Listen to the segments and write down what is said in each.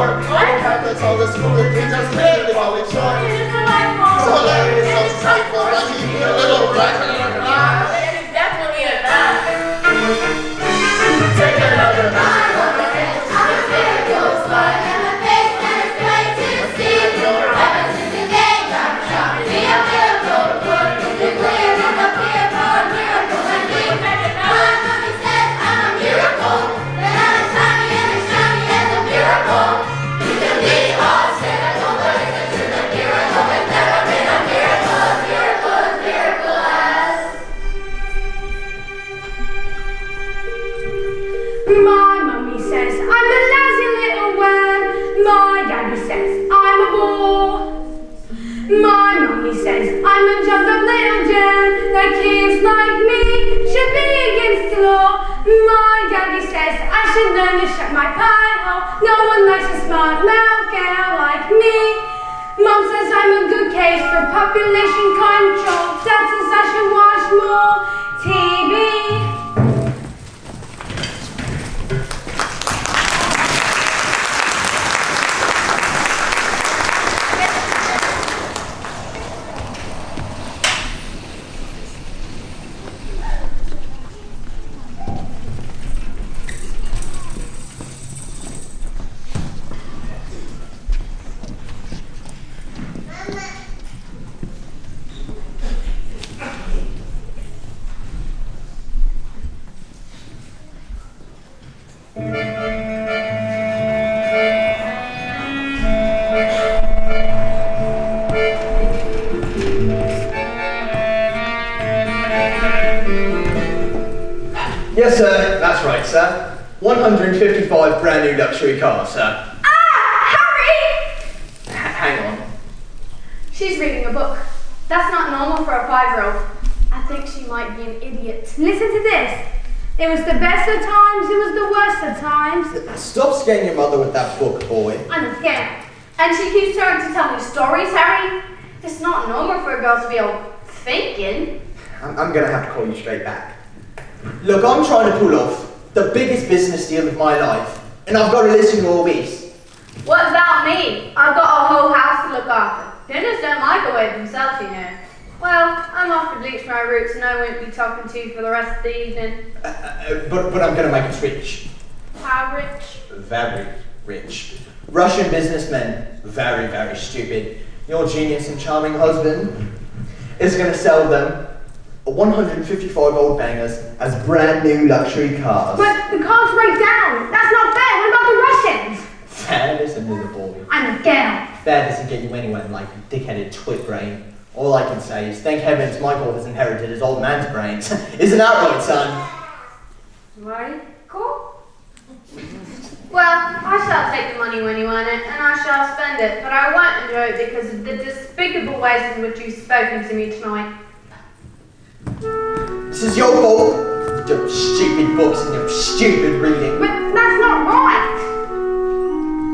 report. I have to tell the school that they just made it all in short. So hilarious, so spiteful, but he be a little black and It's definitely a bad. take another night. My mummy says I'm a lazy little worm. My daddy says I'm a bore. My mummy says I'm a jumped up little germ. That kids like me should be against the law. My daddy says I should learn to shut my pie hole. No one likes a smart mouth girl like me. Mum says I'm a good case for population control. Dad says I should watch more TV. Yes, sir. That's right, sir. 155 brand new luxury cars, sir. Ah! Harry! Hang on. She's reading a book. That's not normal for a 5-year-old. I think she might be an idiot. Listen to this. It was the best of times, it was the worst of times. Stop scaring your mother with that book, boy. I'm scared. And she keeps trying to tell me stories, Harry. It's not normal for a girl to be all thinking. I'm gonna have to call you straight back. Look, I'm trying to pull off the biggest business deal of my life, and I've got to listen to all these. What about me? I've got a whole house to look after. Dinners don't microwave themselves, you know. Well, I'm off to bleach my roots and I won't be talking to you for the rest of the evening. But I'm gonna make us rich. How rich? Very rich. Russian businessmen, very, very stupid. Your genius and charming husband is gonna sell them 155 old bangers as brand new luxury cars. But the cars break down. That's not fair. What about the Russians? Fair isn't little boy. I'm a girl. Fair doesn't get you anywhere in life, you dickheaded twit brain. All I can say is thank heavens Michael has inherited his old man's brains. Isn't that right, son? Michael? Well, I shall take the money when you earn it, and I shall spend it, but I won't enjoy it because of the despicable ways in which you've spoken to me tonight. This is your fault. Your stupid books and your stupid reading. But that's not right.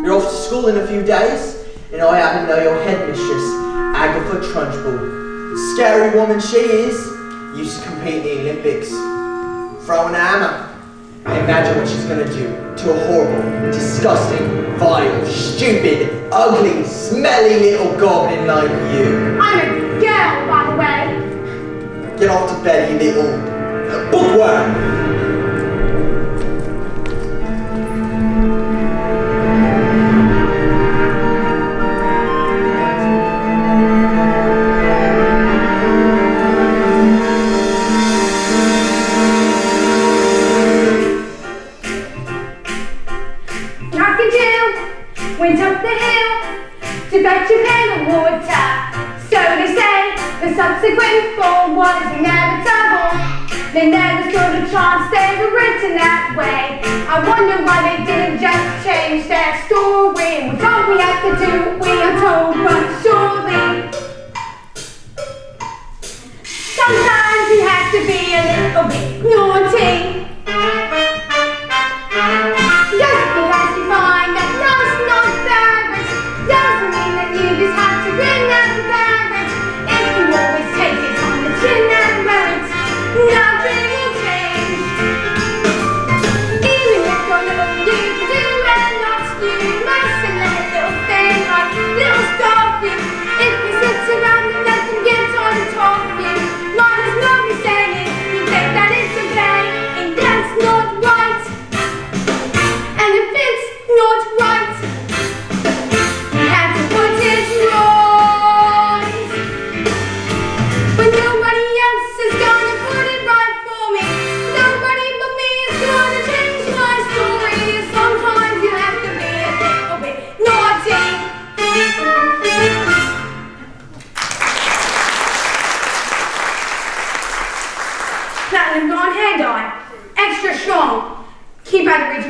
You're off to school in a few days, and I happen to know your headmistress, Agatha Trunchbull. Scary woman she is. Used to compete in the Olympics. Throwing a hammer. Imagine what she's gonna do to a horrible, disgusting, vile, stupid, ugly, smelly little goblin like you. I'm a girl, by the way. Get off to bed, you little bookworm. Went up the hill to fetch a pail of water. So they say the subsequent fall was inevitable. They never stood a chance, they were written that way. I wonder why they didn't just change their story. We thought we had to do what we are told, but surely sometimes you have to be a little bit naughty. Just because you find that love's not theirs doesn't mean that you just have to grin and bear it. If you always take it on the chin and wear it, nothing will change. Even if you're little, you can do and not you mustn't let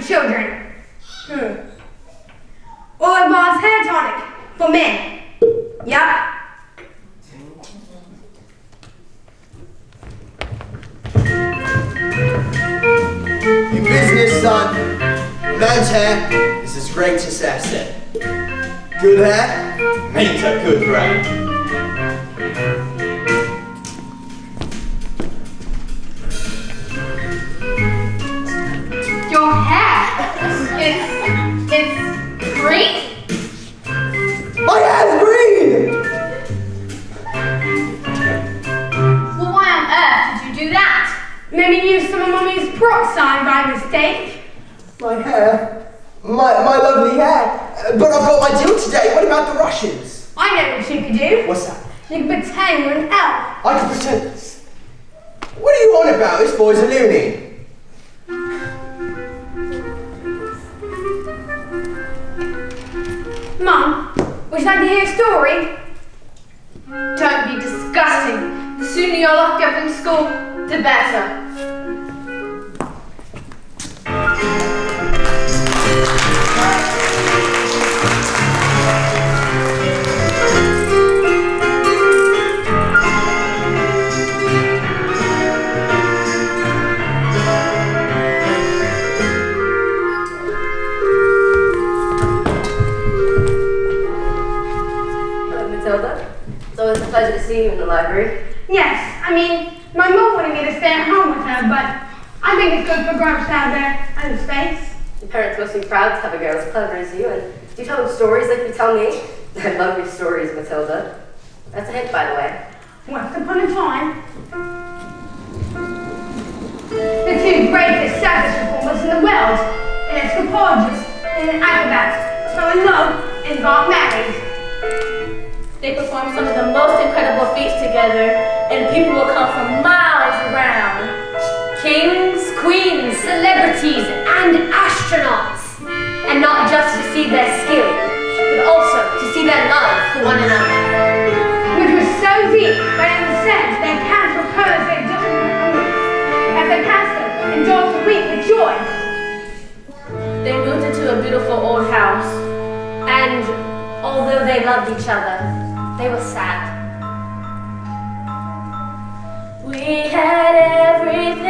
children. Oil Bar's hair tonic for men. Yep. Your business, son. Man's hair is his greatest asset. Good hair means a good brain. Your hair it's green? My hair's green! Well, why on earth did you do that? Maybe use some of Mummy's peroxide by mistake. My hair? My lovely hair. But I've got my deal today. What about the Russians? I know what you could do. What's that? You can pretend you're an elf. I can pretend. What are you on about? This boy's a loony. Mum, would you like to hear a story? Don't be disgusting. The sooner you're locked up in school, the better. Matilda, it's always a pleasure to see you in the library. Yes, I mean, my mum wanted me to stay at home with her, but I think it's good for grown-ups to have their own space. Your parents must be proud to have a girl as clever as you, and do you tell them stories like you tell me? I love your stories, Matilda. That's a hint, by the way. Once upon a time, the two greatest circus performers in the world, an escapologist and an acrobat, fell in love and got married. They perform some of the most incredible feats together, and people will come from miles around. Kings, queens, celebrities, and astronauts. And not just to see their skill, but also to see their love for one another. Which was so deep that in the sense their cats proposed their as their pastor and dogs would weep with joy. They moved into a beautiful old house, and although they loved each other, they were sad. We had everything,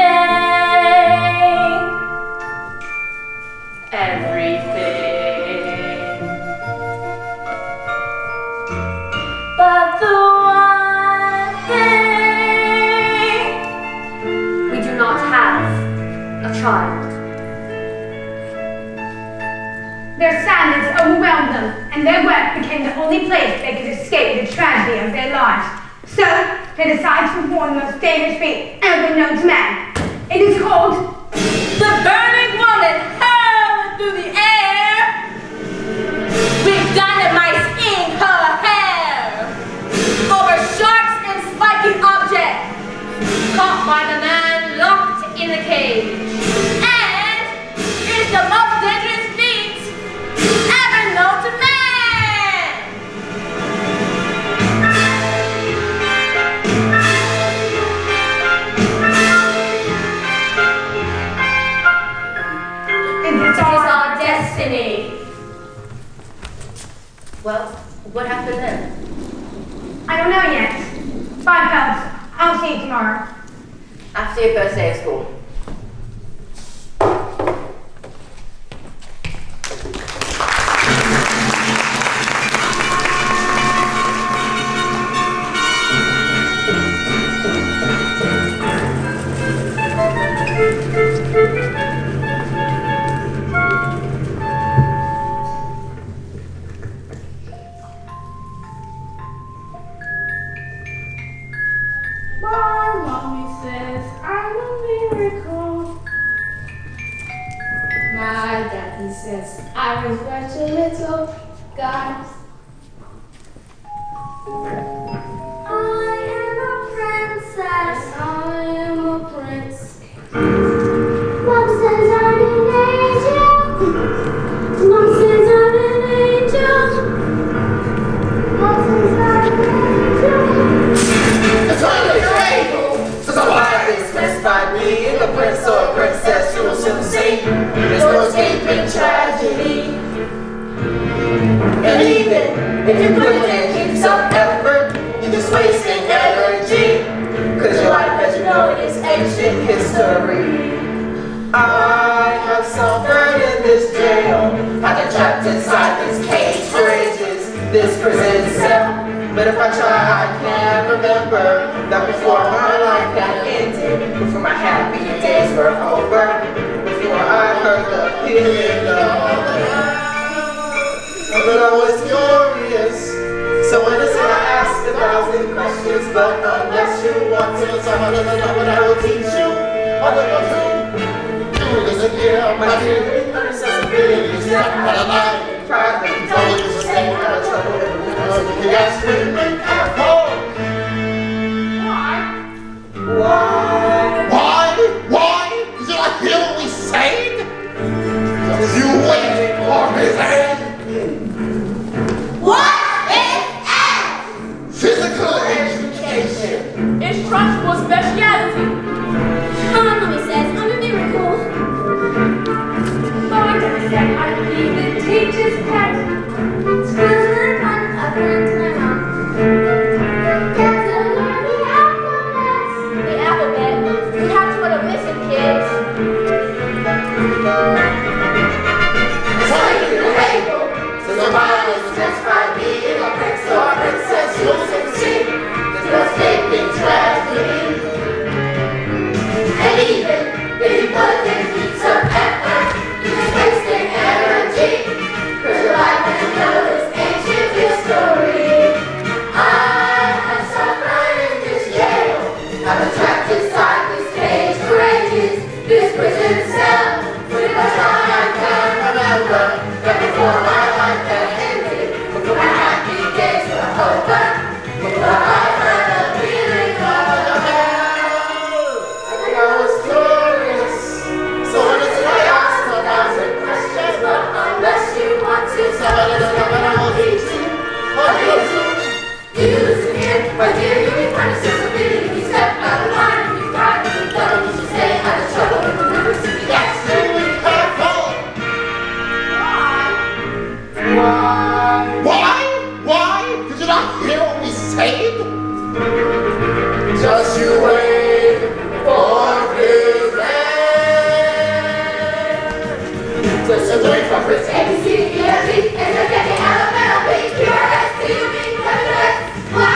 but the one thing, we do not have a child. Their sadness overwhelmed them, and their work became the only place they could escape the tragedy of their lives. So, they decided to perform the most dangerous feat ever known to man. It is called The burning woman hurled through the air with dynamite in her hair over sharks and spiky objects caught by the man locked in the cage. And it's the most dangerous feat ever known to man. It's Our destiny. Well, what happened then? I don't know yet. Bye, Phelps. I'll see you tomorrow. After your first day of school. My mommy says I'm a miracle. My daddy says I was such a little guy. I am a princess. I am a prince. Mom says I'm an angel. Mom says I'm an angel. Mom says I'm an angel. The toilet's rainbow. Somebody is blessed by me, and the prince or princess you will soon see. There's no escape. And even if you put in heaps of effort, you're just wasting energy. Cause your life, as you know, is ancient history. I have suffered in this jail, I've been trapped inside this cage for ages, this prison cell. But if I try, I can't remember that before my life had ended, before my happy days were over, before I heard the feeling of the but I was curious. So when I say I asked 1,000 questions, but unless you want to, someone doesn't know what I will teach you. All I will do is again, my dear, accessibility, step out of line, pride, and told you to stay out of trouble. You got screaming at home. Why? Did you not hear what we said? Just you wait for his hand. What is Physical education. instructional speciality? Mommy says I'm a miracle. My dad said I would be the teacher's pet. Schools are fun, I've learned to my mom. Got to learn the alphabet. The alphabet. We have to go to missing kids. Take the label. So nobody's just by being a prince or a princess, you'll succeed. There's no escaping tragedy. And even if you put in heaps of effort, you're just wasting energy. Cause your life as you know is ancient history. I have suffered in this jail. I've been trapped inside this cage for ages. This prison cell. But if I try, I can't remember that before my life had ended, before my happy days were over, before I heard the feeling of the hell. I think I was curious. So honestly, I asked 1,000 questions, but unless you want to, somebody doesn't know what I will teach you. What do you do? You listen here, my dear, you be punished as a beating. You step out of line, you cry, you don't need to stay out of trouble. Remember to be extremely careful. Why? Did you not hear what we said? Just you wait for his hand. Just wait for his hand. ABC, and you're getting out of bed. QRS, you mean why?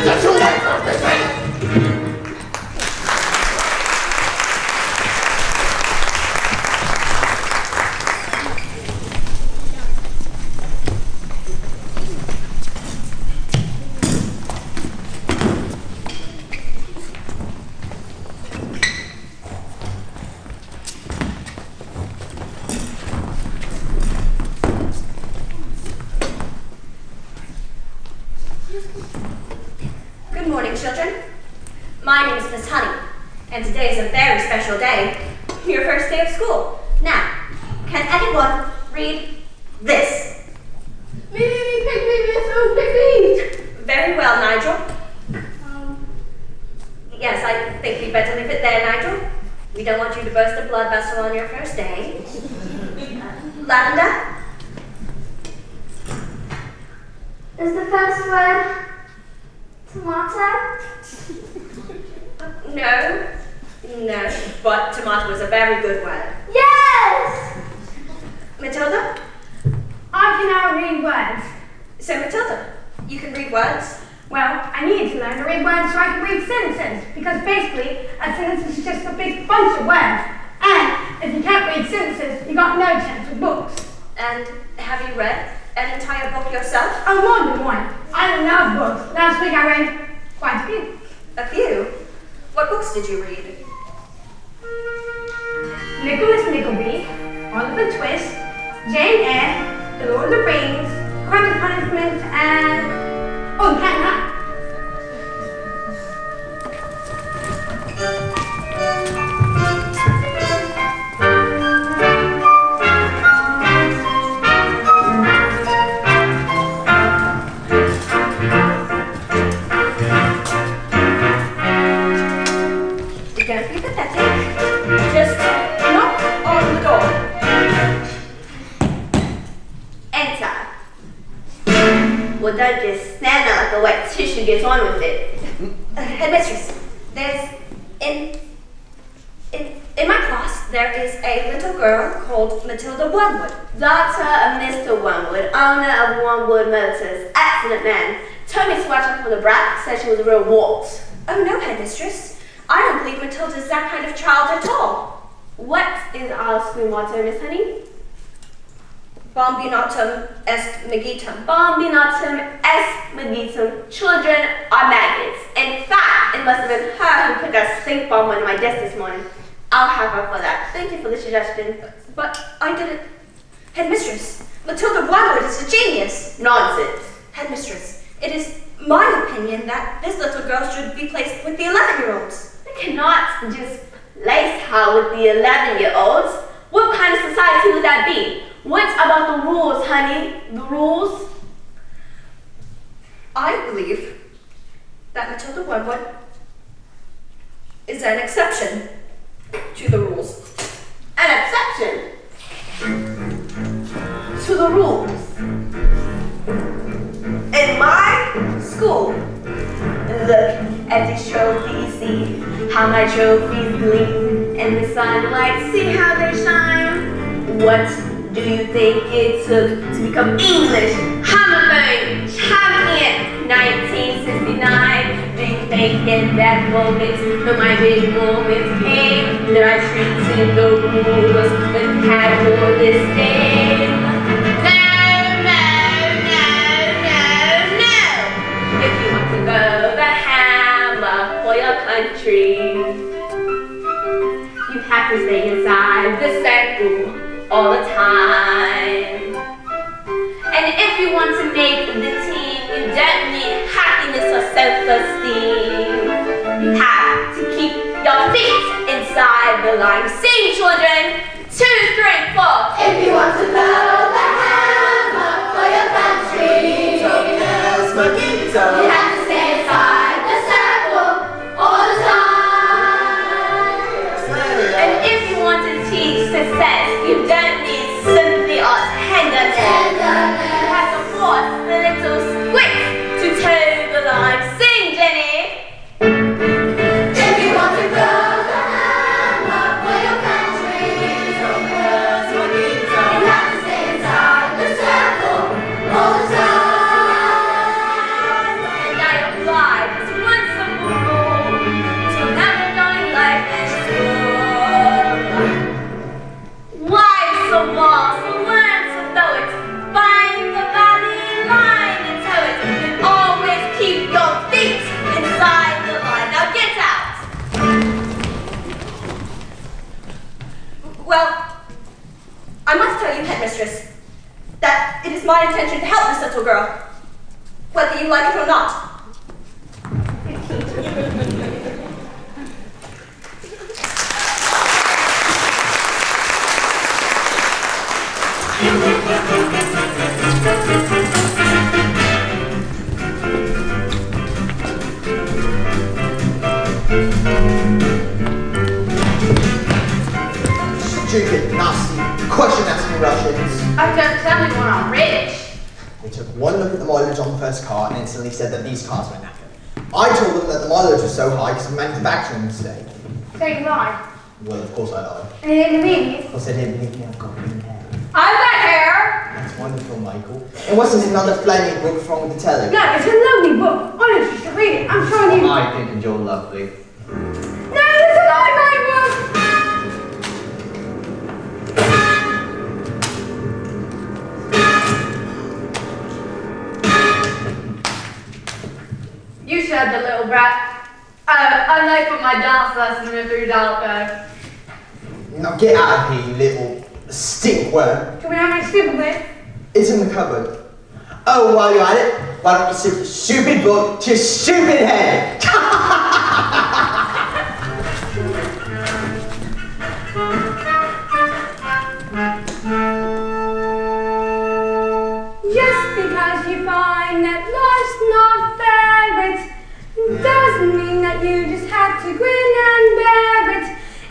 Just you wait for his hand. Good morning, children. My name is Miss Honey, and today is a very special day, your first day of school. Now, can anyone read this? Me, pick me, miss, oh, pick me. Very well, Nigel. Yes, I think we'd better leave it there, Nigel. We don't want you to burst a blood vessel on your first day. Lavender? Is the first word tomato? No, but tomato is a very good word. Yes! Matilda? I can now read words. So Matilda, you can read words? Well, I needed to learn to read words so I can read sentences, because basically, a sentence is just a big bunch of words. And if you can't read sentences, you got no chance with books. And have you read an entire book yourself? Oh, more than one. I love books. Last week I read quite a few. A few? What books did you read? Nicholas Nickleby, Oliver Twist, Jane Eyre, The Lord of the Rings, Crime and Punishment, and oh, the Cat in the Hat. Don't be pathetic. Just knock on the door. Well, don't just stand there like a wet tissue. Get on with it. Headmistress, there's in my class there is a little girl called Matilda Wormwood. Daughter of Mr. Wormwood, owner of Wormwood Motors. Excellent man. Told me to watch out for the brat. Said she was a real wart. Oh no, Headmistress. I don't believe Matilda's that kind of child at all. What is our school motto, Miss Honey? Bombinatum est magitum. Bombinatum est magitum. Children are maggots. In fact, it must have been her who put that stink bomb on my desk this morning. I'll have her for that. Thank you for the suggestion. But I didn't. Headmistress, Matilda Wormwood is a genius. Nonsense. Headmistress, it is my opinion that this little girl should be placed with the 11-year-olds. We cannot just place her with the 11-year-olds. What kind of society would that be? What about the rules, honey? The rules? I believe that Matilda Wormwood is an exception to the rules. An exception to the rules. In my school, look at these trophies, see how my trophies gleam in the sunlight, see how they shine. What do you think it took to become English Hammerberg champion 1969? Do you think in that moment, when my big moment came, that I treated the rules with casual disdain? No. If you want to go the hammer for your country, you have to stay inside the circle all the time. And if you want to make the team, you don't need happiness or self-esteem. You have to keep your feet inside the line. Sing, children! 2, 3, 4. If you want to blow the hammer for your country, you have to stay inside the circle all the time. And if you want to teach success, you don't need sympathy or tenderness. You have to force the little squeak to toe the line. Sing, Jenny! If you want to blow the hammer for your country, you have to stay inside the circle all the time. And I apply this one simple rule to navigating life and school. Life's a waltz, learn to know it. Find the body line and toe it. And always keep your feet inside the line. Now get out! Well, I must tell you, Headmistress, that it is my intention to help this little girl, whether you like it or not. Stupid, nasty, question-asking Russians. Oh, don't tell me when I'm rich. They took one look at the mileage on the first car and instantly said that these cars were knackered. I told them that the mileage was so high because of a manufacturing mistake. So you lied. Well, of course I lied. And they didn't believe me. Of course I didn't believe me, I've got green hair. I've got hair. That's wonderful, Michael. And what's this another flaming book from the telly? No, it's a lovely book. Honestly, you should read it. I'm showing you. I think you're lovely. No, it's a library book. You showed the little brat. I'm late for my dance lesson in $3 bill. Now get out of here, you little stinkworm. Can we have any stupid with? It's in the cupboard. Oh, while you're at it, why don't you stick the stupid book to your stupid head? Just because you find that life's not fair, it doesn't mean that you just have to grin and bear it.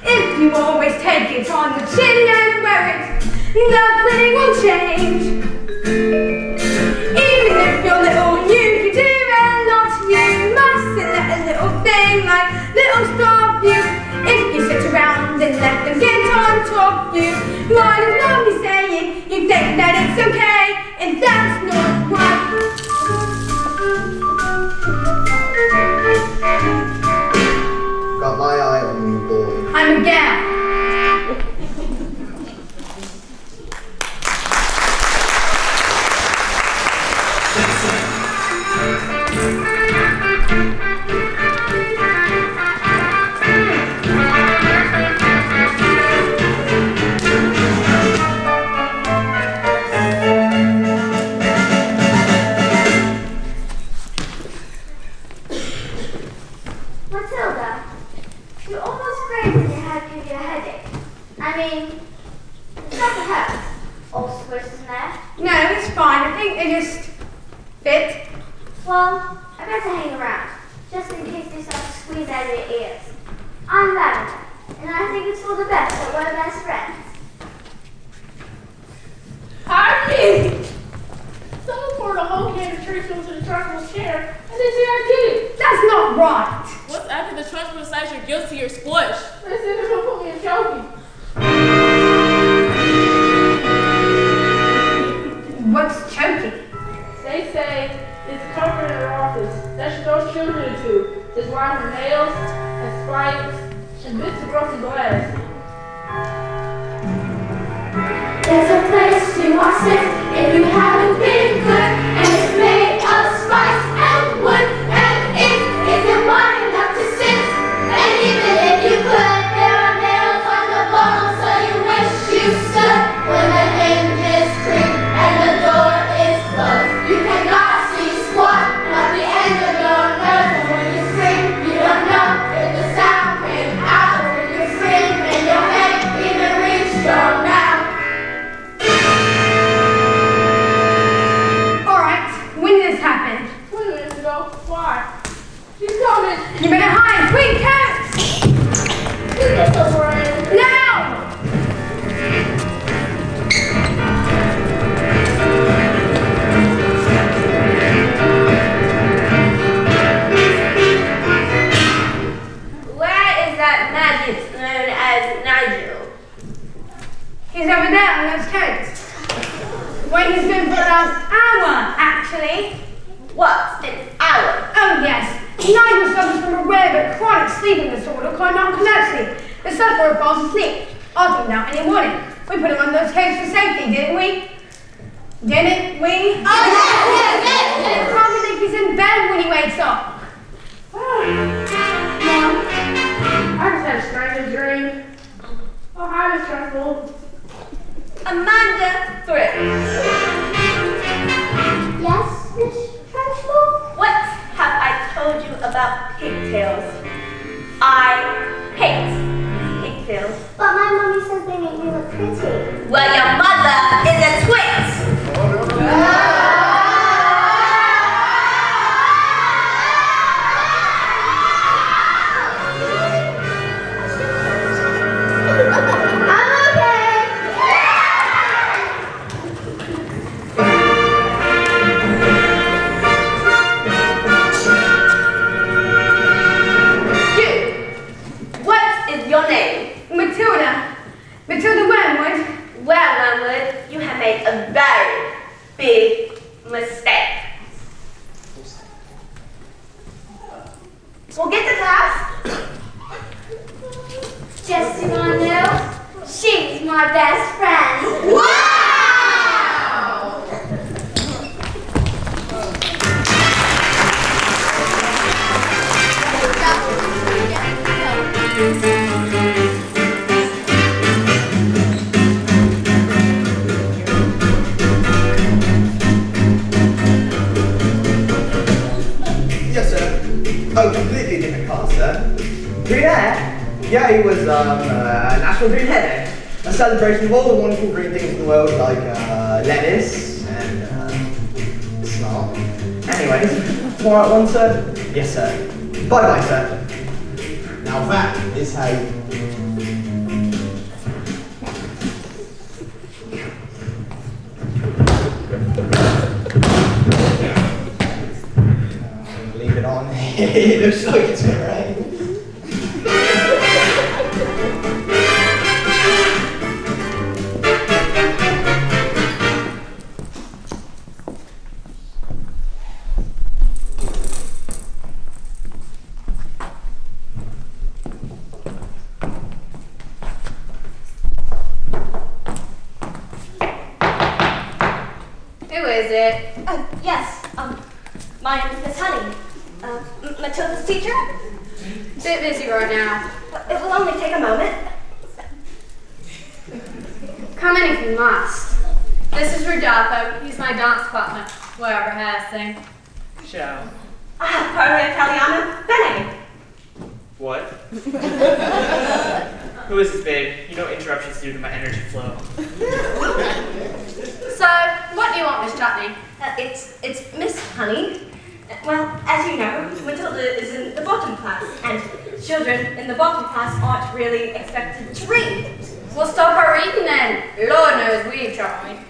If you always take it on the chin and wear it, nothing will change. Even if your little all squished in there? No, it's fine. I think they just fit. Well, I better hang around, just in case they start to squeeze out of your ears. I'm Lavender, and I think it's for the best that we're best friends. Harvey! Someone poured a whole can of treats into the trunchbull's chair, and then she got kicked. That's not right. What's after the trunchbull decides you're guilty or squish? They said they're gonna put me in choking. What's choking? They say it's a comfort in their office that she throws children into. Just lined with nails and spikes and bits of broken glass. There's a place you are sick if you haven't been good, and it's made of spice and wood, and it isn't wide enough to sit. And even if you could, there are nails on the bottom, so you wish you stood. When the hinges creak and the door is closed, you cannot see squat at the end of your nose. And when you scream, you don't know if the sound came out when you scream, and your head even reached your mouth. Alright, when did this happen? 20 minutes ago. Why? She's coming. You better hide. Quick, coats! She's got the brain. Now! Where is that maggot known as Nigel? He's over there on those coats. Wait, he's been for the last hour, actually. What? An hour? Oh, yes. Nigel suffers from a rare but chronic sleeping disorder called narcolepsy. The sufferer falls asleep, often without any warning. We put him on those coats for safety, didn't we? Didn't we? Oh, yes. You probably think he's in bed when he wakes up. Mom, I just had a strange dream. Oh, hi, Miss Trunchbull. Amanda Thrift. Yes, Miss Trunchbull? What have I told you about pigtails? I hate pigtails. But my mommy says they make me look pretty. Well, your mother is a twit. I'm okay. You. What is your name? Matilda. Matilda Wormwood. Well, Wormwood, you have made a very big mistake. We'll get to class. Just so you know, she's my best friend. Yes, sir. Oh, completely different class, sir. Green hair? Yeah, he was National Green Hair Day. A celebration of all the wonderful green things in the world, like lettuce and smart. Anyways, tomorrow at 1, sir? Yes, sir. Bye-bye, sir. Now that is how you... Leave it on. It looks like it's gonna rain. Who is it? Yes, my name is Miss Honey. Matilda's teacher? Bit busy right now. It will only take a moment. Come in if you must. This is Rodolfo. He's my dance partner. Whatever has thing. Ciao. Parla Italiano? Bene. What? Who is this, babe? You know interruptions due to my energy flow. Chutney? It's Miss Honey. Well, as you know, Matilda is in the bottom class, and children in the bottom class aren't really expected to read. We'll stop her reading then. Lord knows we've tried.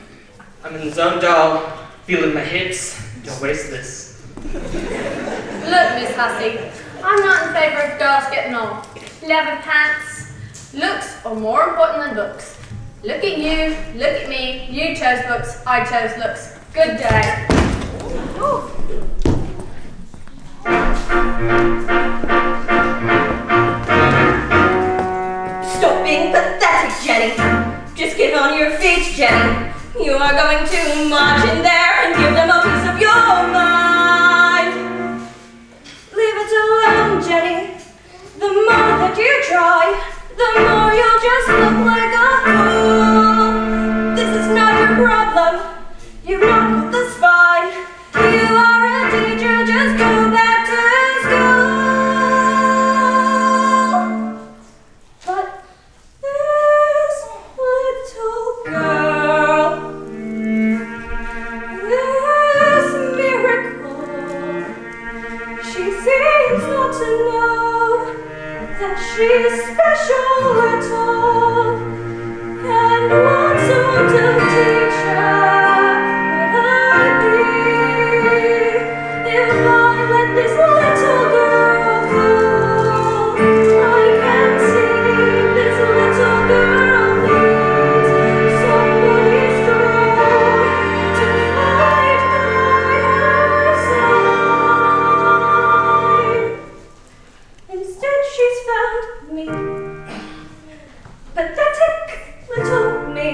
I'm in the zone, doll. Feeling my hips. Don't waste this. Look, Miss Hussey, I'm not in favour of girls getting on. Leather pants. Looks are more important than books. Look at you, look at me. You chose books, I chose looks. Good day. Ooh. Stop being pathetic, Jenny. Just get on your feet, Jenny. You are going to march in there and give them a piece of your mind. Leave it alone, Jenny. The more that you try, the more you'll just look like a fool. This is not your problem. You've not got the spine. You are a teacher, just go back to school. But this little girl, this miracle, she seems not to know that she's special at all, and wants someone to teach her what I'd be if I let this little girl fool. I can see this little girl needs somebody strong to fight by her side. Instead, she's found me, pathetic little me,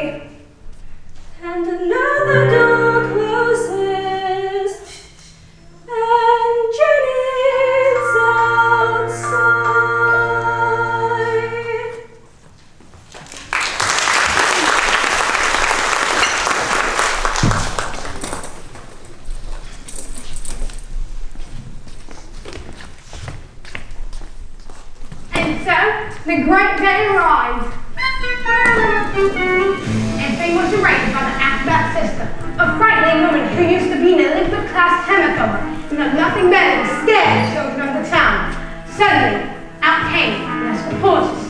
and another door closes, and Jenny's outside. And so, the great day arrived. Everything was arranged by the acrobat system. A frightening woman who used to be an Olympic class tennis-over and had nothing better than scare the children of the town. Suddenly, out came an escort horses.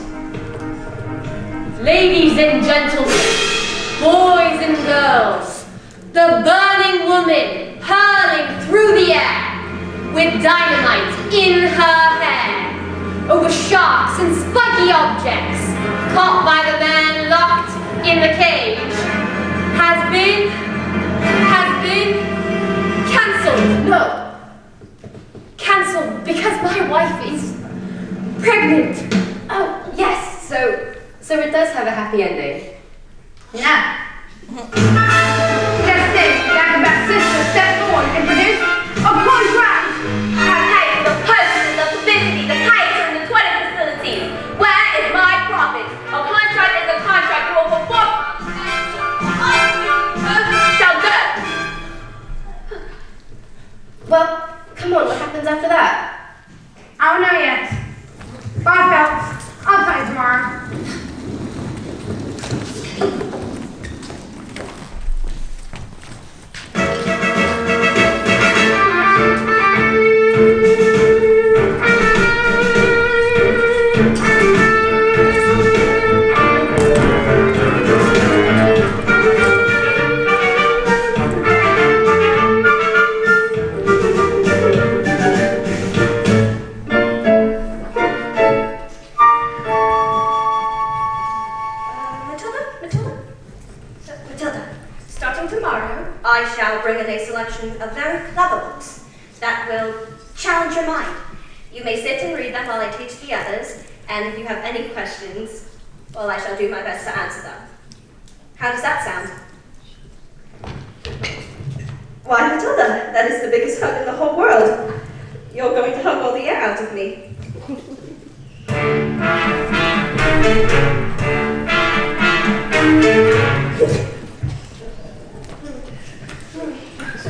Ladies and gentlemen, boys and girls, the burning woman hurling through the air with dynamite in her hair over sharks and spiky objects caught by the man locked in the cage has been cancelled. No, cancelled because my wife is pregnant. Oh, yes, so it does have a happy ending. Now, just then, the acrobat system stepped forward and produced a contract. Okay, the posters, the publicity, the kites, and the toilet facilities. Where is my profit? A contract is a contract. You will perform. Shall go. Well, come on, what happens after that? I don't know yet. Bye, Phelps. I'll tell you tomorrow. Matilda, starting tomorrow, I shall bring in a selection of very clever books that will challenge your mind. You may sit and read them while I teach the others, and if you have any questions, well, I shall do my best to answer them. How does that sound? Why, Matilda, that is the biggest hug in the whole world. You're going to hug all the air out of me.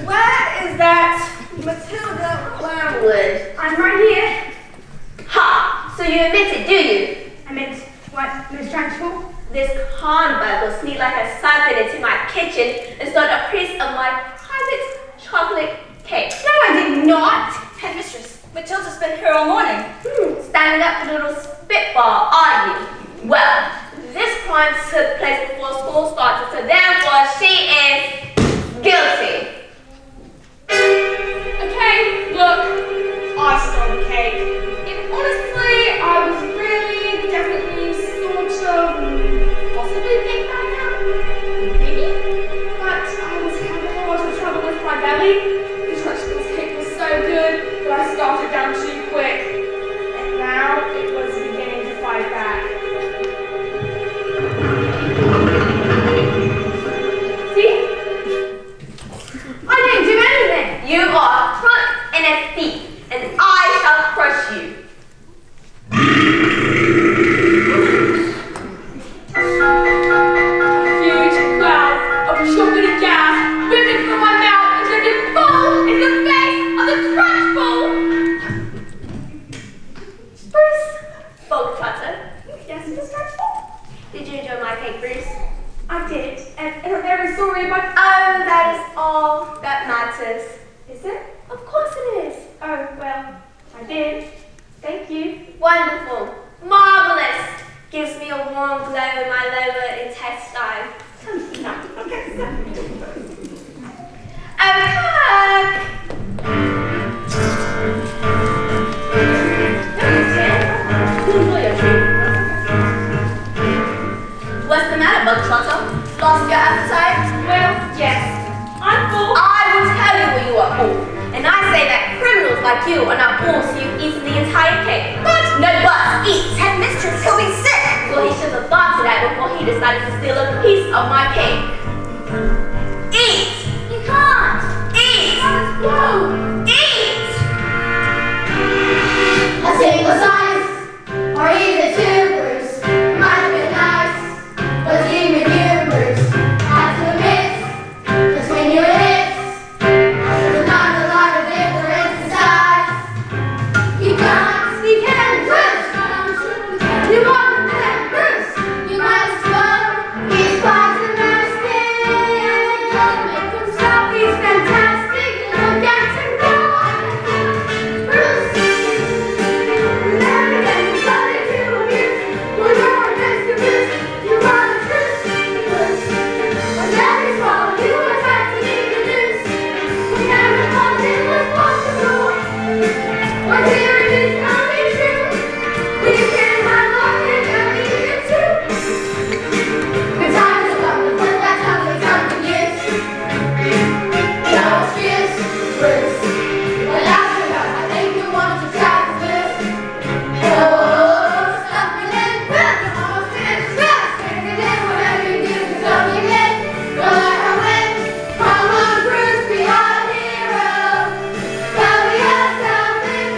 Where is that Matilda Wormwood? I'm right here. Ha! So you admit it, do you? I meant, what, Miss Transport? This hornbug will sneak like a serpent into my kitchen and stole a piece of my not. Headmistress, Matilda's been here all morning. Standing up for little spitball, are you? Well, this crime took place before school started, so therefore she is guilty. Okay, look, I stole the cake. And honestly, I was really, definitely, sort of, possibly think that now. Maybe. But I was having a lot of trouble with my belly. The Trunchbull's cake was so good that I scarfed it down too quick. And now it was beginning to fight back. See? I didn't do anything. You are crook and a thief, and I shall crush you. Huge clouds of chocolatey gas whipping from my mouth and dripping full in the face of the Trunchbull. Bruce, Bolt Trotter. Yes, Miss Trunchbull. Did you enjoy my cake, Bruce? I did, and I'm very sorry about. Oh, that is all that matters. Is it? Of course it is. Oh well, I did. Thank you. Wonderful. Marvelous. Gives me a warm glow in my lower intestine. What's the matter, Bug Trotter? Lost your appetite? Well, yes. I'm full. I will tell you where you are full. And I say that criminals like you are not born so you've eaten the entire cake. But no buts, eat. Headmistress, he'll be sick. Well, he should have thought of that before he decided to steal a piece of my cake. Eat! You can't. Eat! Whoa. Eat! A single slice, or even two, Bruce, might have been nice. But even you, Bruce, had to admit, between your lips, there's not a lot of difference in size. You can't, you can, Bruce. You want the man, Bruce. You might as well. He's quite a nice thing. Don't make him stop. He's fantastic. Look at him go. Bruce. Never get me started to abuse. When you're a best of Bruce, you are the truth, Bruce. When every swallow you have had to leave the noose. We never thought it was possible. But here it is coming true. We can have love and only you too. The time has come to put that ugly tongue to use. No excuse, Bruce. But after that, I think you want to try to lose. Oh, stop it and run. Almost finished fast. Take it in whatever you do, 'cause all you get. No matter when. Come on, Bruce, be our hero. Carry yourself in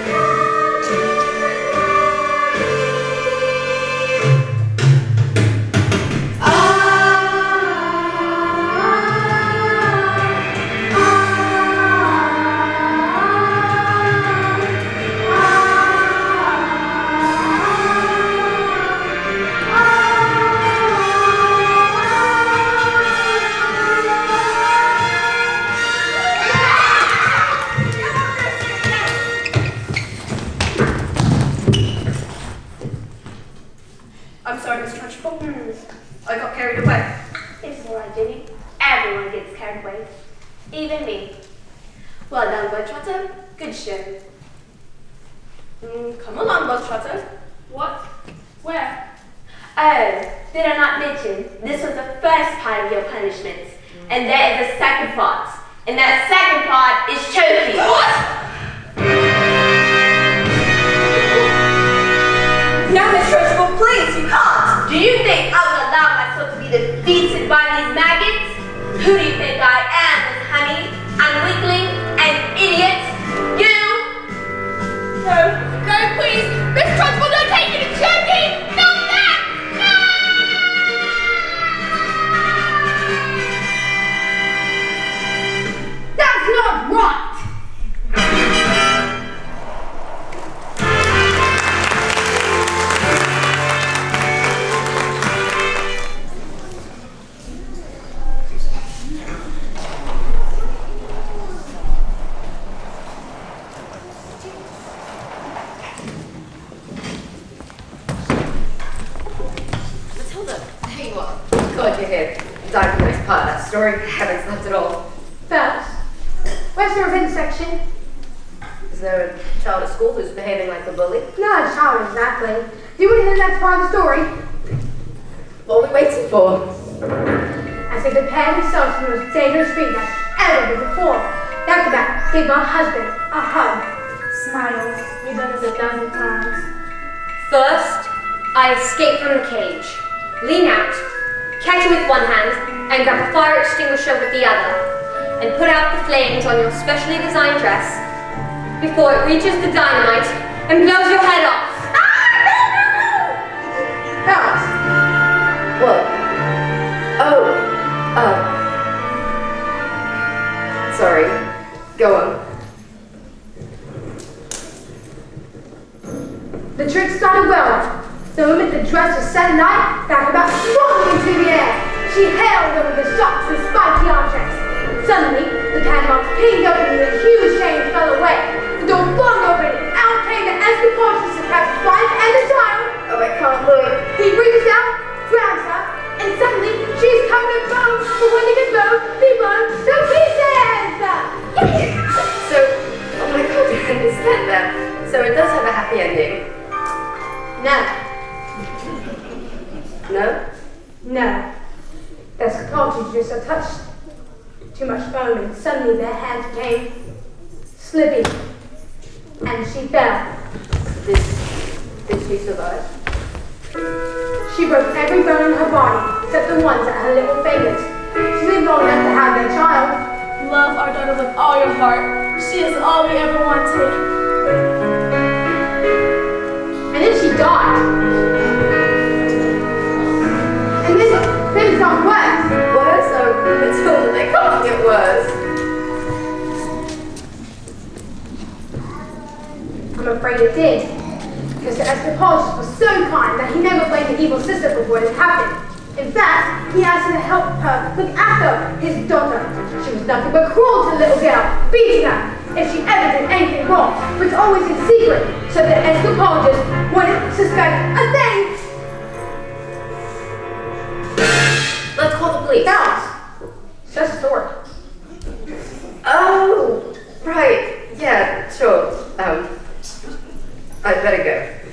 I'm sorry, Miss Trunchbull. I got carried away. It's all right, Jenny. Everyone gets carried away. Even me. Well done, Bug Trotter. Good show. Come along, Bug Trotter. What? Where? Oh, did I not mention this was the first part of your punishment? And there is a second part. And that second part is choking. What? Now, Miss Trunchbull, please, you can't. Do you think I would allow myself to be defeated by these maggots? Who do you think I am, Miss Honey? I'm weakling and idiot. You? No, no, please. Miss Trunchbull, don't take me to choking. Not that. No. That's not right. story. I haven't slept at all. Fellas, where's the revenge section? Is there a child at school who's behaving like a bully? Not a child exactly. Do you want to hear the next part of the story? What are we waiting for? As they prepared themselves for the most dangerous feat that's ever been performed, Dr. Beck gave my husband a hug. Smiled. We've done this 1,000 times. First, I escape from the cage, lean out, catch it with one hand, and grab a fire extinguisher with the other, and put out the flames on your specially designed dress before it reaches the dynamite and blows your head off. Fellas, What? Oh. Sorry. Go on. the trick started well. The moment the dress was set alight, Dagobah swung into the air. She held over the shocks and spiky objects. Suddenly, the padlock pinged open and the huge chain fell away. The door flung open and out came the escapades to catch the wife and the child. Oh, I can't look. He reaches out, grabs her, and suddenly she's covered in bones. But when they get blown, they blown to pieces. So, oh my god, I understand that. So it does have a happy ending. No. No? No. The escapades just a touch too much foam, and suddenly their hands became slippy, and she fell. Did she survive? She broke every bone in her body except the ones at her little fingers. She lived long enough to have their child. Love our daughter with all your heart. She is all we ever wanted. And then she died. And this things got worse. Worse? Oh, Matilda, they can't get worse. I'm afraid it did. Because the escapades was so kind that he never blamed the evil sister for what had happened. In fact, he asked her to help her look after his daughter. She was nothing but cruel to the little girl, beating her if she ever did anything wrong, but always in secret, so the escapades wouldn't suspect a thing. Let's call the police. Now, it's just a story. Oh, right. Yeah, sure. I'd better go.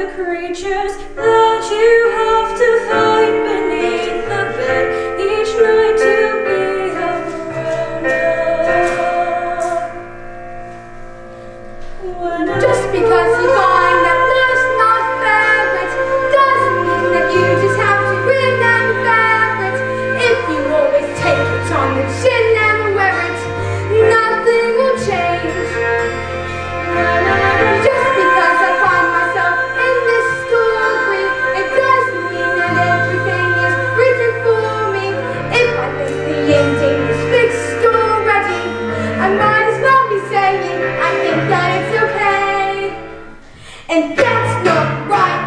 the creatures that you have to find beneath the bed each night to be around us. Just because you find that love's not favorite doesn't mean that you just have to grin and bear it. If you always take it on the chin and wear it, nothing will change. Just because I find myself in this story, it doesn't mean that everything is written for me. If I think the ending is fixed already, I might as well be saying I think that it's okay. And that's not right.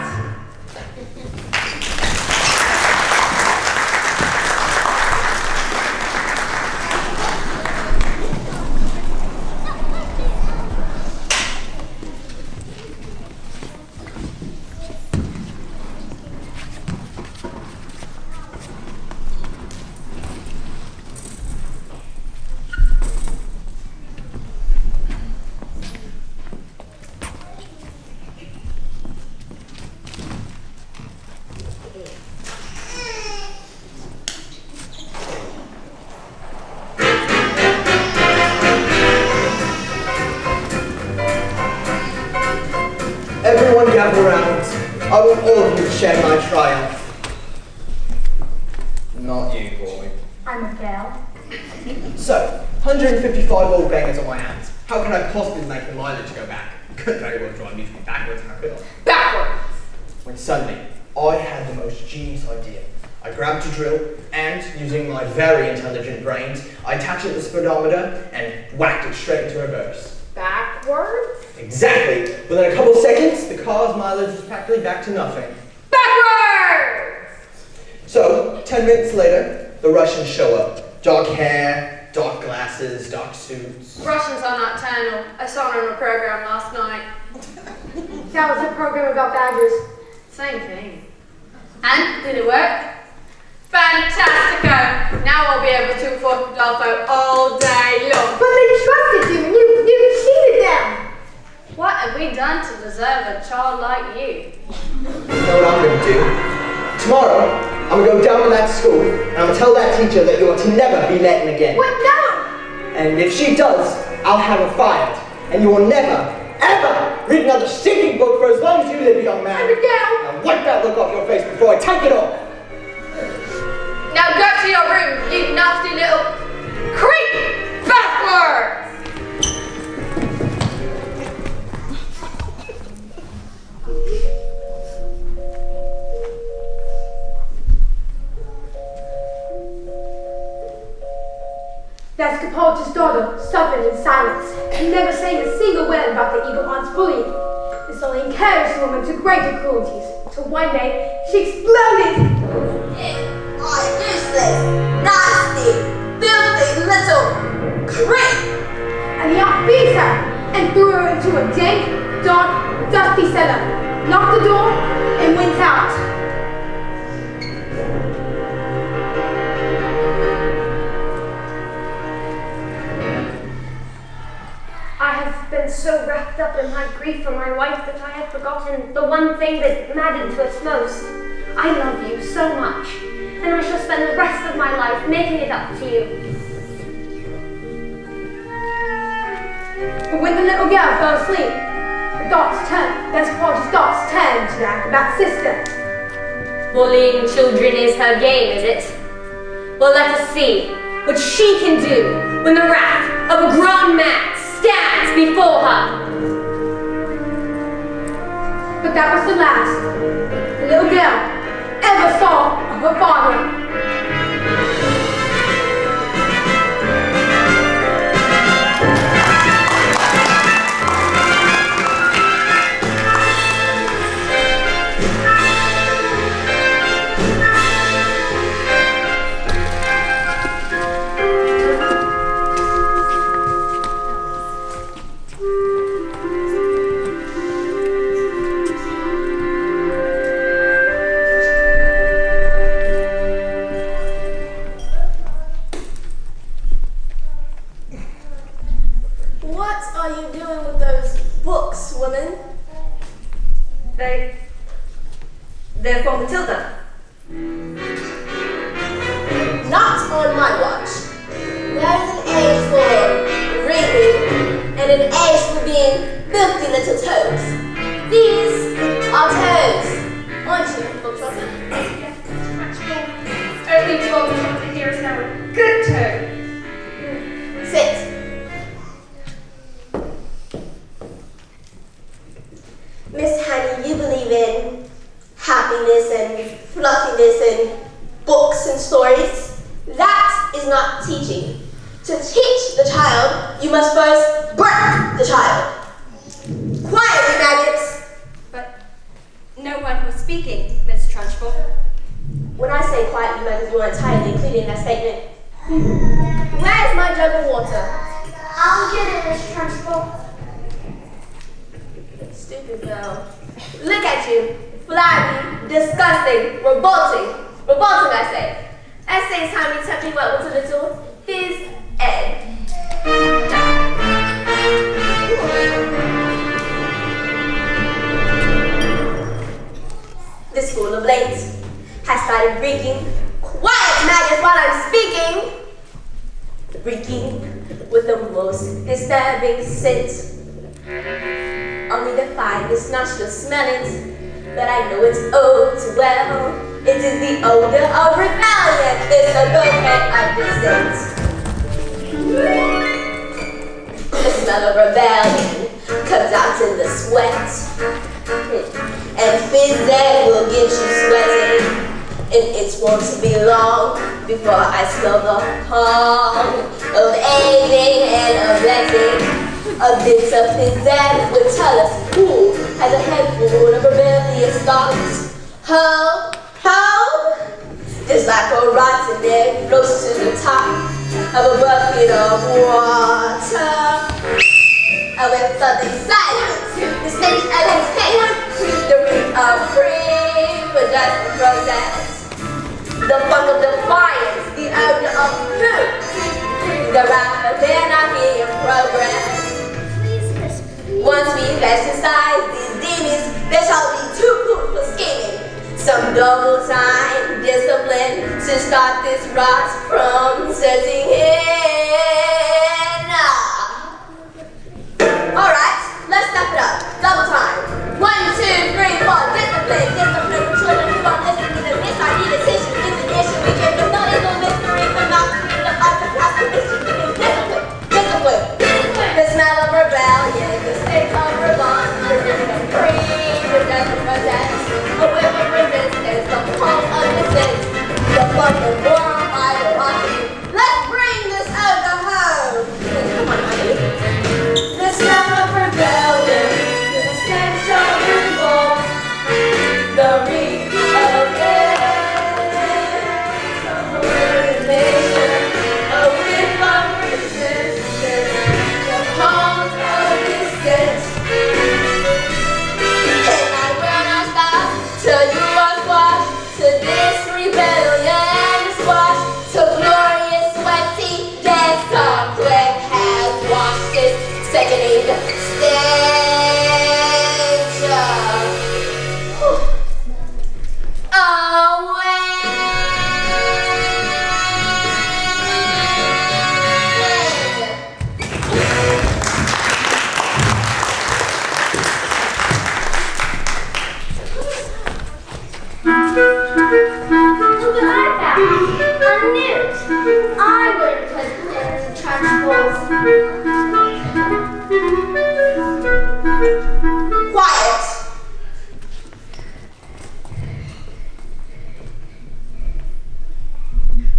Everyone gather around. I want all of you to share my triumph. Not you, boy. I'm a girl. So, 155 old bangers on my hands. How can I possibly make the mileage go back? Could very well drive me backwards, how could I? Backwards. When suddenly, I had the most genius idea. I grabbed a drill and, using my very intelligent brains, I attached it to the speedometer and whacked it straight into reverse. Backwards? Exactly! Within a couple seconds, the car's mileage was practically back to nothing. Backwards! So, 10 minutes later, the Russians show up. Dark hair, dark glasses, dark suits. Russians are nocturnal. I saw it on a program last night. That was a program about badgers. Same thing. And did it work? Fantastico! Now I'll be able to afford Rodolfo all day long. But they trusted you and you cheated them. What have we done to deserve a child like you? You know what I'm going to do? Tomorrow, I'm going to go down to that school and I'm going to tell that teacher that you are to never be let in again. What? No! And if she does, I'll have her fired. And you will never, ever read another stinking book for as long as you live, young man. I'm a girl. Now wipe that look off your face before I take it off. Now go to your room, you nasty little creep! Backwards! That's Capolta's daughter, suffered in silence, and never saying a single word about the eagle aunt's bullying. This only encouraged the woman to greater cruelties, till one day she exploded. Useless, nasty, filthy little creep! And the aunt beat her and threw her into a dank, dark, dusty cellar, locked the door, and went out. I have been so wrapped up in my grief for my wife that I have forgotten the one thing that mattered to us most. I love you so much, and I shall spend the rest of my life making it up to you. But when the little girl fell asleep, the thoughts turned, Miss Capolta's thoughts turned to that about sister. Bullying children is her game, is it? Well, let us see what she can do when the wrath of a grown man stands before her. But that was the last the little girl ever saw of her father. Therefore, Matilda. Not on my watch. There's an age for reading and an age for being filthy little toes. These are toes, aren't you, little children? Only 12 children here is now a good toe. Sit. Miss Honey, you believe in happiness and fluffiness and books and stories. That is not teaching. To teach the child, you must first break the child. Quiet, you maggots! But no one was speaking, Miss Trunchbull. When I say quiet, you maggots, you are entirely included in that statement. Where's my jug of water? I'll get it, Miss Trunchbull. Stupid girl. Look at you. Flabby, disgusting, revolting. Revolting, I say. At the same time, you touch me what with a little phys ed. This school of late has started reeking. Quiet, maggots, while I'm speaking. Reeking with the most disturbing scent. Only the finest nostrils smell it, but I know it's oh too well. It is the odor of rebellion. It's a bouquet of dissent. The smell of rebellion comes out in the sweat, and phys will get you sweating. And it won't be long before I smell the hum of aiding and abetting. A bit of phys would tell us who has a head full of rebellious thoughts. Ho, ho! Just like a rotten egg floats to the top of a bucket of water. And with something silent, the stench of his the reek of free, but just the process. The funk of defiance, the odor of food, the wrath of anarchy and progress. Once we exercise these demons, there shall be two food for scheming. Some double time discipline to start this rot from setting in. Alright, let's step it up. Double time. 1, 2, 3, 4. Discipline. Discipline for children who don't listen to the bitch. I need attention. It's an issue. We give them no mystery, but not the art of optimism. Discipline. Discipline. The smell of rebellion, the state of revolt, the rhythm of free, the death of protest, a whip of resistance, the pulse of dissent, the funk of war by the rocky. Let's bring this over home. Come on, honey. The smell of rebellion, the stench of revolt, the reek of organization, a whip of resistance. And I will not stop till you are squashed, to this rebellion squashed, to glorious sweaty death conflict has washed its sickening stench away. Look what I found. A newt. I wouldn't put bananas in trash bowls. Quiet.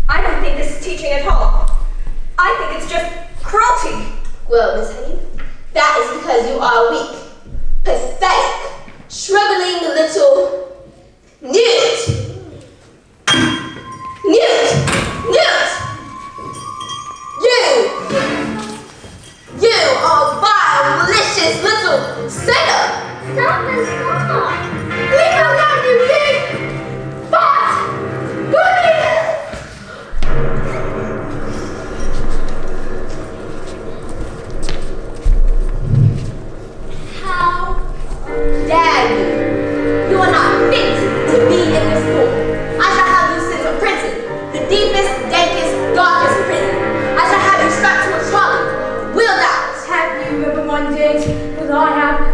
I don't think this is teaching at all. I think it's just cruelty. Well, Miss Honey, that is because you are weak, pathetic, shriveling little newt. Newt! Newt! You are vile, malicious little sinner! Stop and stop. Leave her alone, you big fat boogie! How dare you? You are not fit to be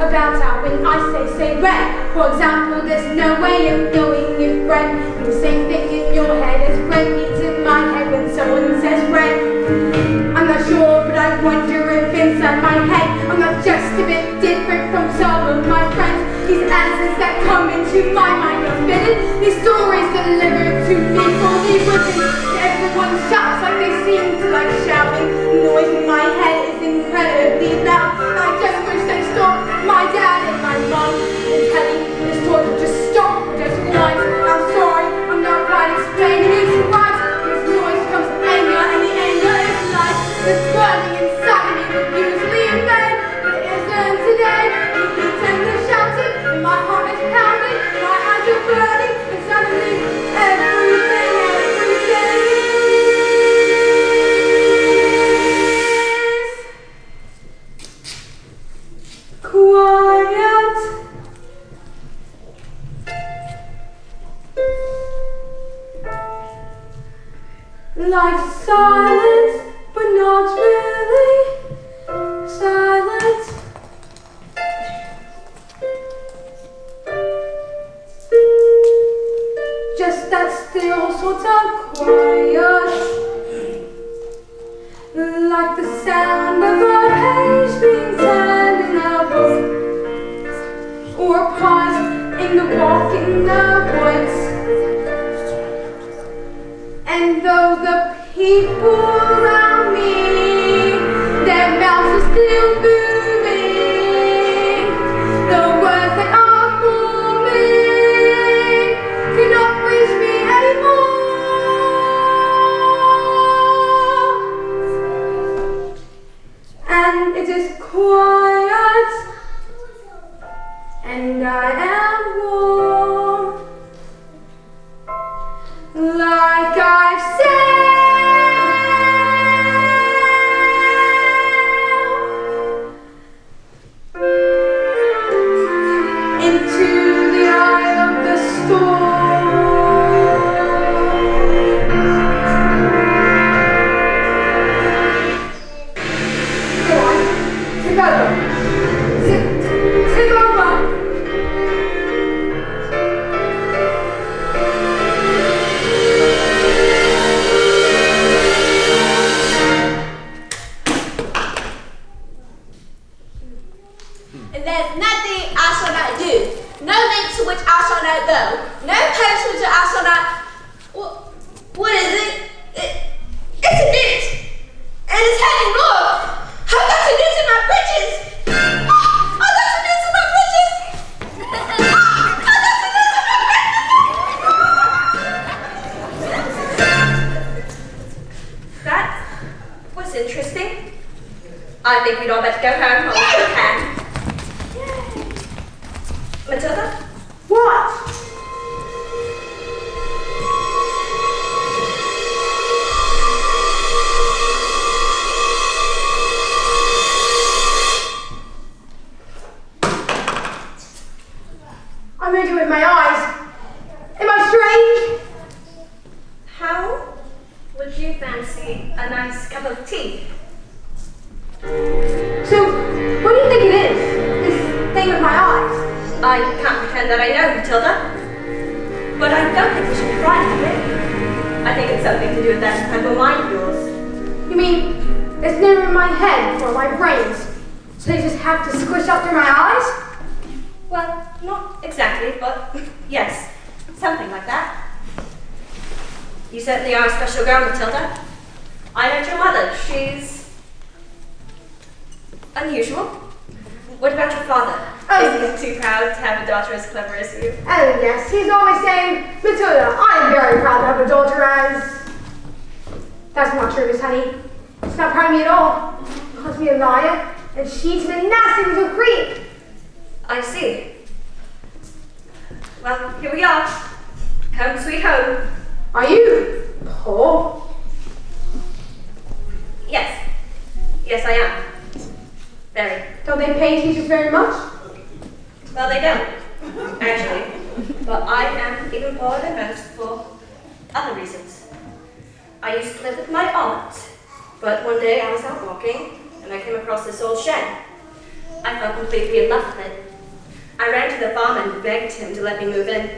about out when I say red. For example, there's no way of knowing if red means the same thing in your head as red means in my head when someone says red. I'm not sure, but I wonder if inside my head I'm not just a bit different from some of my friends. These answers that come into my mind are fitted. These stories delivered to me fully written. Everyone shouts like they seem to like shouting. The noise in my head is incredibly loud. I just wish they stopped my dad and my mom and telling this story to just stop for just once. I'm sorry, I'm not quite explaining it right. This noise comes from anger and the anger is nice. This burning inside me would usually invade, but it isn't today. The heat and the shouting, and my heart is pounding, my eyes are burning, and suddenly everything is quiet. Like silence, but not really silence. Just that still sort of quiet. Like the sound of a page being turned in a book, or a pause in the walk in the woods. And though the people around me, their mouths are still moving, the words that are forming cannot reach me anymore. And it is quiet, and I am warm. Like I've said into the eye of the storm. Go on, take over. Take over. And there's nothing I shall not do. No length to which I shall not go. No place which I shall not. What is it? It's a knit. And it's heading north. I've got to knit in my britches. I've got to knit in my britches. I've got to knit in my britches. That was interesting. I think we'd all better go home while we still can. Matilda? What? I'm reading with my eyes. Am I strange? How would you fancy a nice cup of tea? So, what do you think it is? This thing with my eyes? I can't pretend that I know, Matilda. But I don't think we should be frightened of it. I think it's something to do with that incredible mind of yours. You mean, it's never in my head or my brains, so they just have to squish up through my eyes? Well, not exactly, but yes, something like that. You certainly are a special girl, Matilda. I know your mother. She's unusual. What about your father? Isn't he too proud to have a daughter as clever as you? Oh yes, he's always saying, Matilda, I am very proud to have a daughter as... That's not true, Miss Honey. She's not proud of me at all. She calls me a liar, and she's a nasty little creep. I see. Well, here we are. Home sweet home. Are you poor? Yes. Yes, I am. Very. Don't they pay teachers very much? Well, they don't, actually. But I am even poorer than most for other reasons. I used to live with my aunt, but one day I was out walking and I came across this old shed. I fell completely in love with it. I ran to the farm and begged him to let me move in.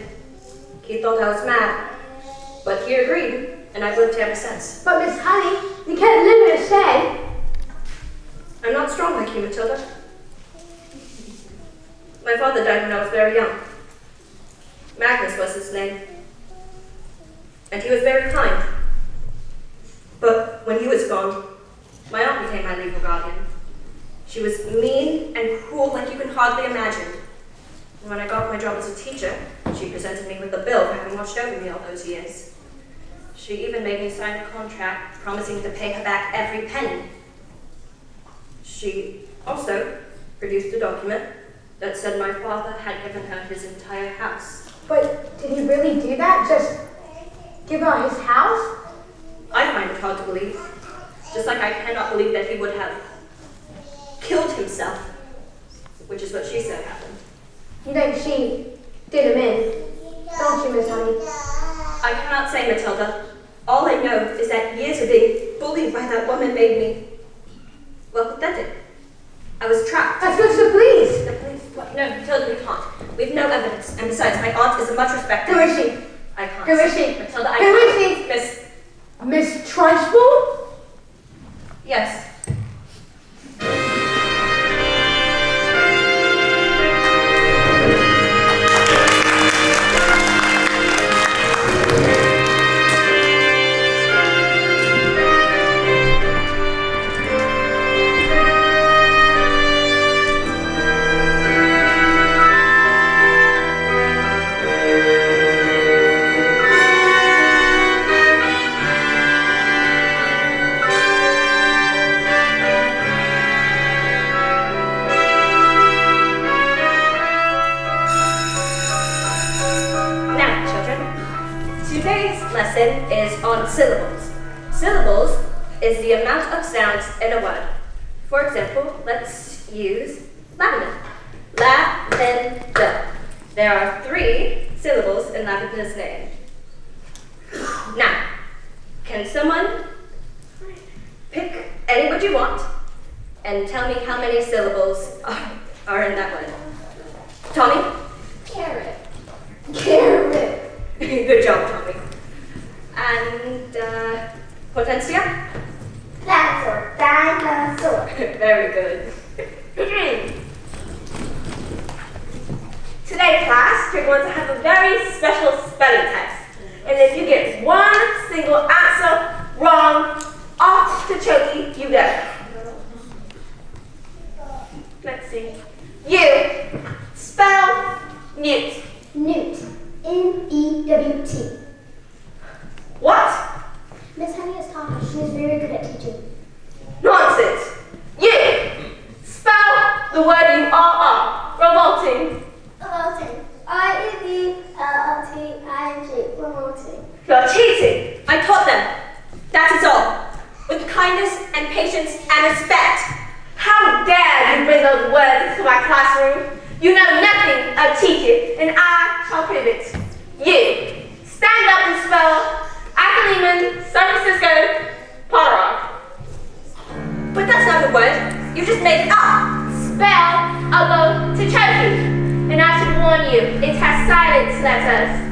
He thought I was mad, but he agreed, and I've lived here ever since. But Miss Honey, you can't live in a shed. I'm not strong like you, Matilda. My father died when I was very young. Magnus was his name. And he was very kind. But when he was gone, my aunt became my legal guardian. She was mean and cruel like you can hardly imagine. And when I got my job as a teacher, she presented me with a bill for having watched over me all those years. She even made me sign a contract promising to pay her back every penny. She also produced a document that said my father had given her his entire house. But did he really do that? Just give her his house? I find it hard to believe. Just like I cannot believe that he would have killed himself, which is what she said happened. You think she did him in, don't you, Miss Honey? I cannot say, Matilda. All I know is that years of being bullied by that woman made me, well, pathetic. I was trapped. Let's go to the police. The police? What? No, Matilda, we can't. We've no evidence. And besides, my aunt is a much respected... Who is she? I can't. Who is she? Matilda, I Who can't. is she? Miss Trunchbull? Yes. Is on syllables. Syllables is the amount of sounds in a word. For example, let's use lavender. Lavender. There are 3 syllables in lavender's name. Now, can someone pick any word you want and tell me how many syllables are in that word? Tommy? Carrot. Carrot. Good job, Tommy. And, Hortensia? Dinosaur. Dinosaur. Very good. Today, class, you're going to have a very special spelling test. And if you get one single answer wrong, off to Choki you go. Let's see. You spell newt. Newt. N-E-W-T. What? Miss Honey is taught her. She is very good at teaching. Nonsense. You spell the word you are. Revolting. Revolting. R-E-V-L-L-T-I-N-G. Revolting. You're cheating. I taught them. That is all. With kindness and patience and respect. How dare you bring those words into my classroom? You know nothing of teaching, and I shall prove it. You stand up and spell Ackleman, San Francisco, Potter. But that's not a word. You just made it up. Spell Alo to Choki. And I should warn you, it has silent letters.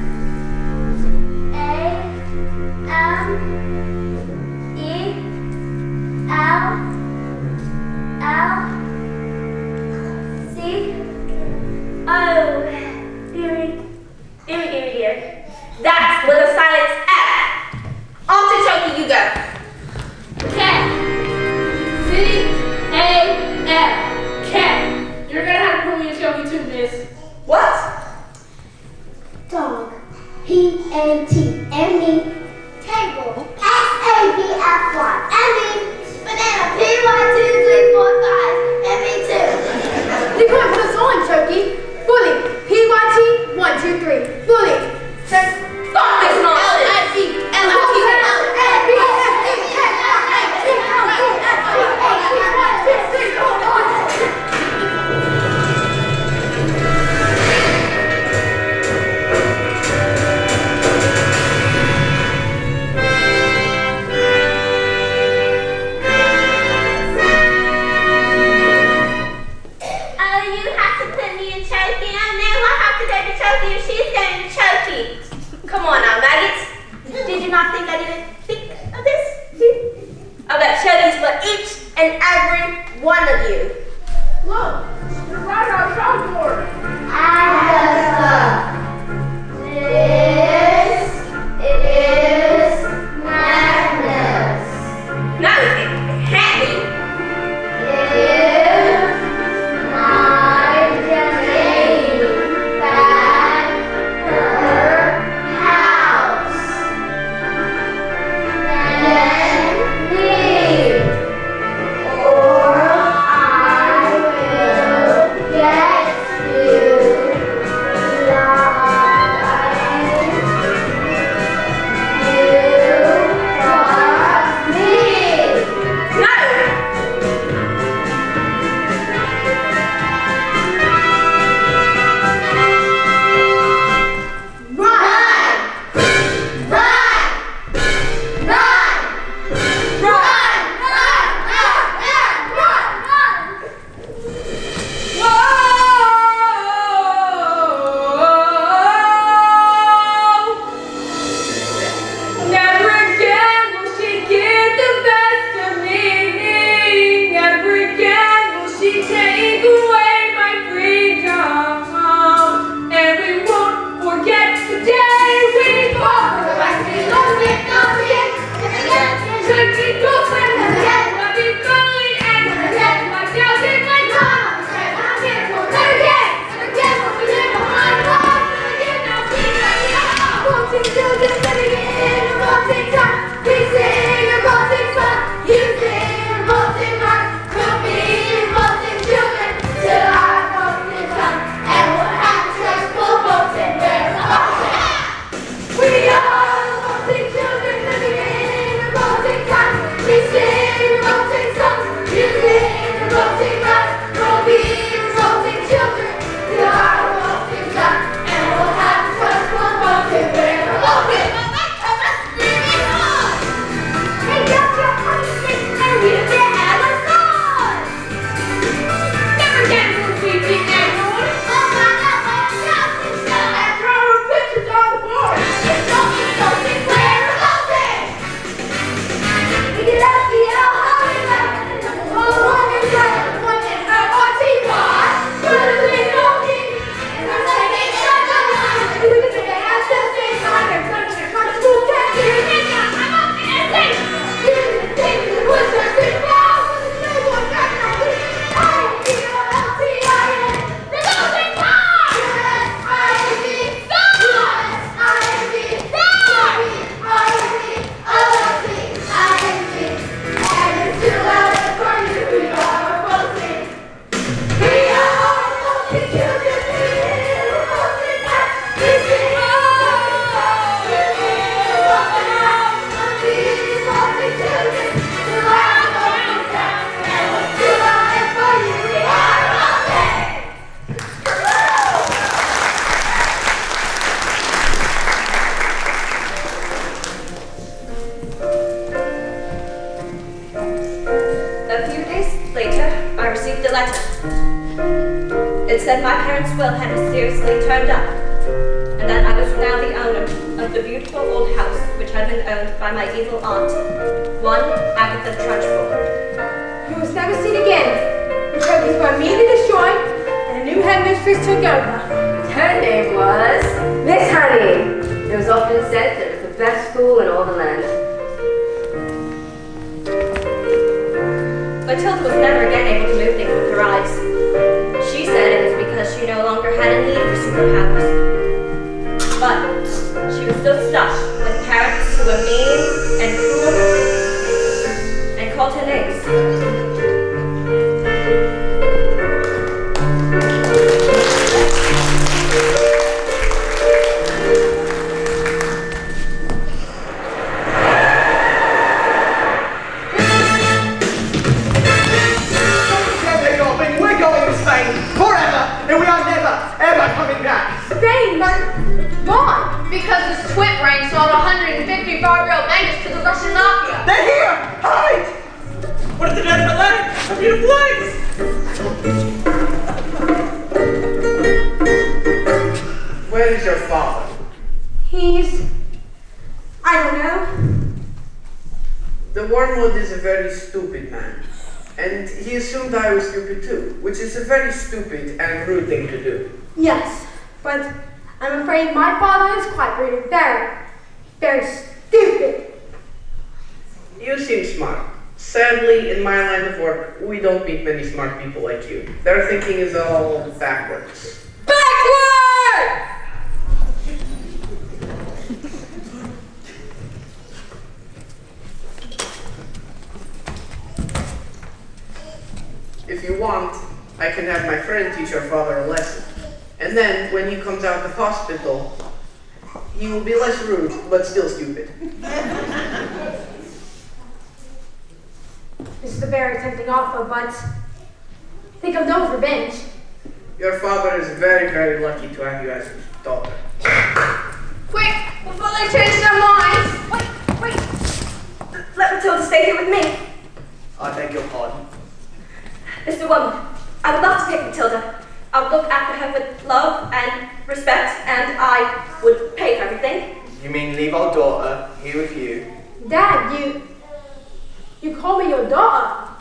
Dear. That's with a silent F. Off to Choki you go. Cat. C-A-F. Cat. You're gonna have to put me in Choki too, miss. What? Dog. P-A-T. Emmy. Table. S-A-B-F-Y. Emmy. Banana. P-Y-2, 3, 4, 5. Emmy 2. You can't put us on, Choki. Fully. P-Y-T, 1, 2, 3. Fully. Stop this nonsense. every one of you. Look, you're right on chalkboard. Agatha, this is madness. No, it can't be. Give my Jane back her house. Then leave, or I will get you lying. You got me. No. Run! Run! Run! Run! Never again will she get the best of me. Never again will she take away my freedom. And we won't forget the day we fought for the right to be loved and not forget. Should be girlfriend and forget. Let me bullied and forget. My girls in my car. I'm here for never again. Never again will we live behind bars. Never again no peace like we are. Wanting children living in a wanting time. We sing a wanting song. You sing a wanting heart. We'll be wanting children till our wanting time. And we'll have to trust full boats and bear the We are wanting children living in a wanting time. We sing a wanting song. You sing a wanting heart. We'll be wanting children till our wanting time. And we'll have to trust full boats and bear the Hey, got your punishment and we'll get Amazon! Never again will we be ignored. Oh my God, my God, it's not And throw her pictures on the board. It's something we're loving! We get up the Ohio, oh, one and one and R-T-Y. We're living walking, and we're saying shut up. We can say I have to say something, something school can't do it. I'm up to anything. You can take the woods or sit down. No one got no reason. I-E-O-L-T-I-N. The losing time! U-S-I-N-G. U-S-I-N-G. U-S-I-N-G. And it's too loud for you. We are voting. We are voting children. We're voting us. We sing voting children. We are voting us. And it's too loud for you. We are voting. A few days later, I received a letter. It said my parents' will had mysteriously turned up, and that I was now the owner of the beautiful old house which had been owned by my evil aunt, one Agatha Trunchbull. Who was never seen again. The trophies were immediately destroyed, and a new headmistress took over. Her name was Miss Honey. It was often said that it was the best school in all the land. Matilda was never again able to move things with her eyes. She said it was because she no longer had a need for superpowers. But she was still stuck with parents who were mean and cruel and called her names. We're going to Spain forever, and we are never, ever coming back. Spain, but why? Because this twit brain sold 150 barbell mangoes to the Russian mafia. They're here! Hide! What is the death of life? A beautiful place! Where is your father? I don't know. The wormwood is a very stupid man. And he assumed I was stupid too, which is a very stupid and rude thing to do. Yes, but I'm afraid my father is quite rude and very stupid. You seem smart. Sadly, in my line of work, we don't meet many smart people like you. Their thinking is all backwards. Backward! If you want, I can have my friend teach your father a lesson. And then, when he comes out of hospital, he will be less rude, but still stupid. This is a very tempting offer, but think of no revenge. Your father is very, very lucky to have you as his daughter. Quick, before they change their minds. Wait. Let Matilda stay here with me. I beg your pardon. Mr. Woman, I would love to take Matilda. I would look after her with love and respect, and I would pay for everything. You mean leave our daughter here with you? Dad, you call me your daughter.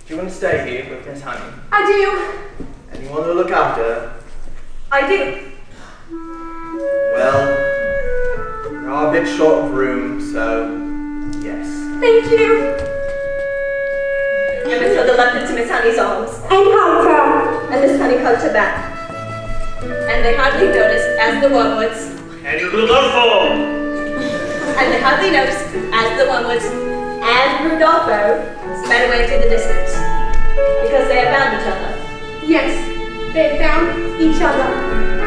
Do you want to stay here with Miss Honey? I do. And you want to look after her? I do. Well, we are a bit short of room, so yes. Thank you. And Matilda leapt into Miss Honey's arms. And hugged her. And Miss Honey hugged her back. And they hardly noticed as the Wormwoods. And you will love for. And they hardly noticed as the Wormwoods and Rudolfo sped away into the distance. Because they had found each other. Yes, they found each other.